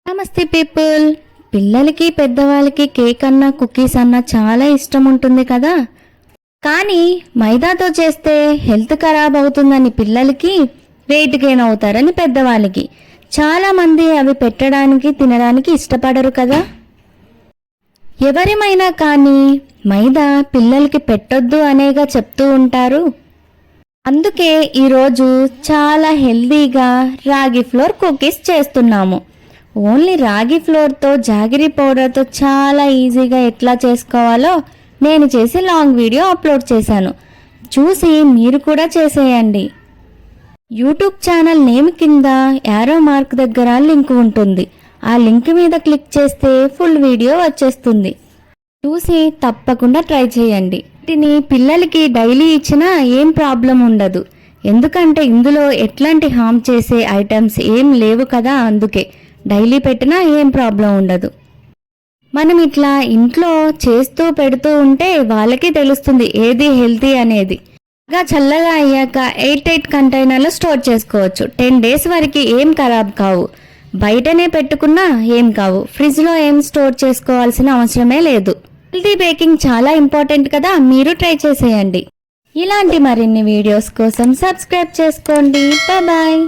నమస్తే పీపుల్. పిల్లలకి పెద్దవాళ్ళకి కేక్ అన్నా కుకీస్ అన్నా చాలా ఇష్టం ఉంటుంది కదా. కానీ మైదాతో చేస్తే హెల్త్ ఖరాబ్ అవుతుందని పిల్లలకి, వెయిట్ గెయిన్ అవుతారని పెద్దవాళ్ళకి చాలామంది అవి పెట్టడానికి తినడానికి ఇష్టపడరు కదా. ఎవరిమైనా కానీ మైదా పిల్లలకి పెట్టొద్దు అనేగా చెప్తూ ఉంటారు. అందుకే ఈరోజు చాలా హెల్దీగా రాగి ఫ్లోర్ కుకీస్ చేస్తున్నాము. ఓన్లీ రాగి ఫ్లోర్తో జాగిరి పౌడర్తో చాలా ఈజీగా ఎట్లా చేసుకోవాలో నేను చేసి లాంగ్ వీడియో అప్లోడ్ చేశాను. చూసి మీరు కూడా చేసేయండి. యూట్యూబ్ ఛానల్ నేమ్ కింద యారో మార్క్ దగ్గర లింక్ ఉంటుంది. ఆ లింక్ మీద క్లిక్ చేస్తే ఫుల్ వీడియో వచ్చేస్తుంది. చూసి తప్పకుండా ట్రై చేయండి. వీటిని పిల్లలకి డైలీ ఇచ్చినా ఏం ప్రాబ్లం ఉండదు. ఎందుకంటే ఇందులో ఎట్లాంటి హామ్ చేసే ఐటమ్స్ ఏం లేవు కదా. అందుకే డైలీ పెట్టినా ఏం ప్రాబ్లం ఉండదు. మనం ఇట్లా ఇంట్లో చేస్తూ పెడుతూ ఉంటే వాళ్ళకి తెలుస్తుంది ఏది హెల్తీ అనేది. బాగా చల్లగా అయ్యాక 8 కంటైనర్లో స్టోర్ చేసుకోవచ్చు. 10 days వరకు ఏం ఖరాబ్ కావు. బయటనే పెట్టుకున్నా ఏం కావు. ఫ్రిడ్జ్లో ఏం స్టోర్ చేసుకోవాల్సిన అవసరమే లేదు. హెల్తీ బేకింగ్ చాలా ఇంపార్టెంట్ కదా, మీరు ట్రై చేసేయండి. ఇలాంటి మరిన్ని వీడియోస్ కోసం సబ్స్క్రైబ్ చేసుకోండి. బాయ్.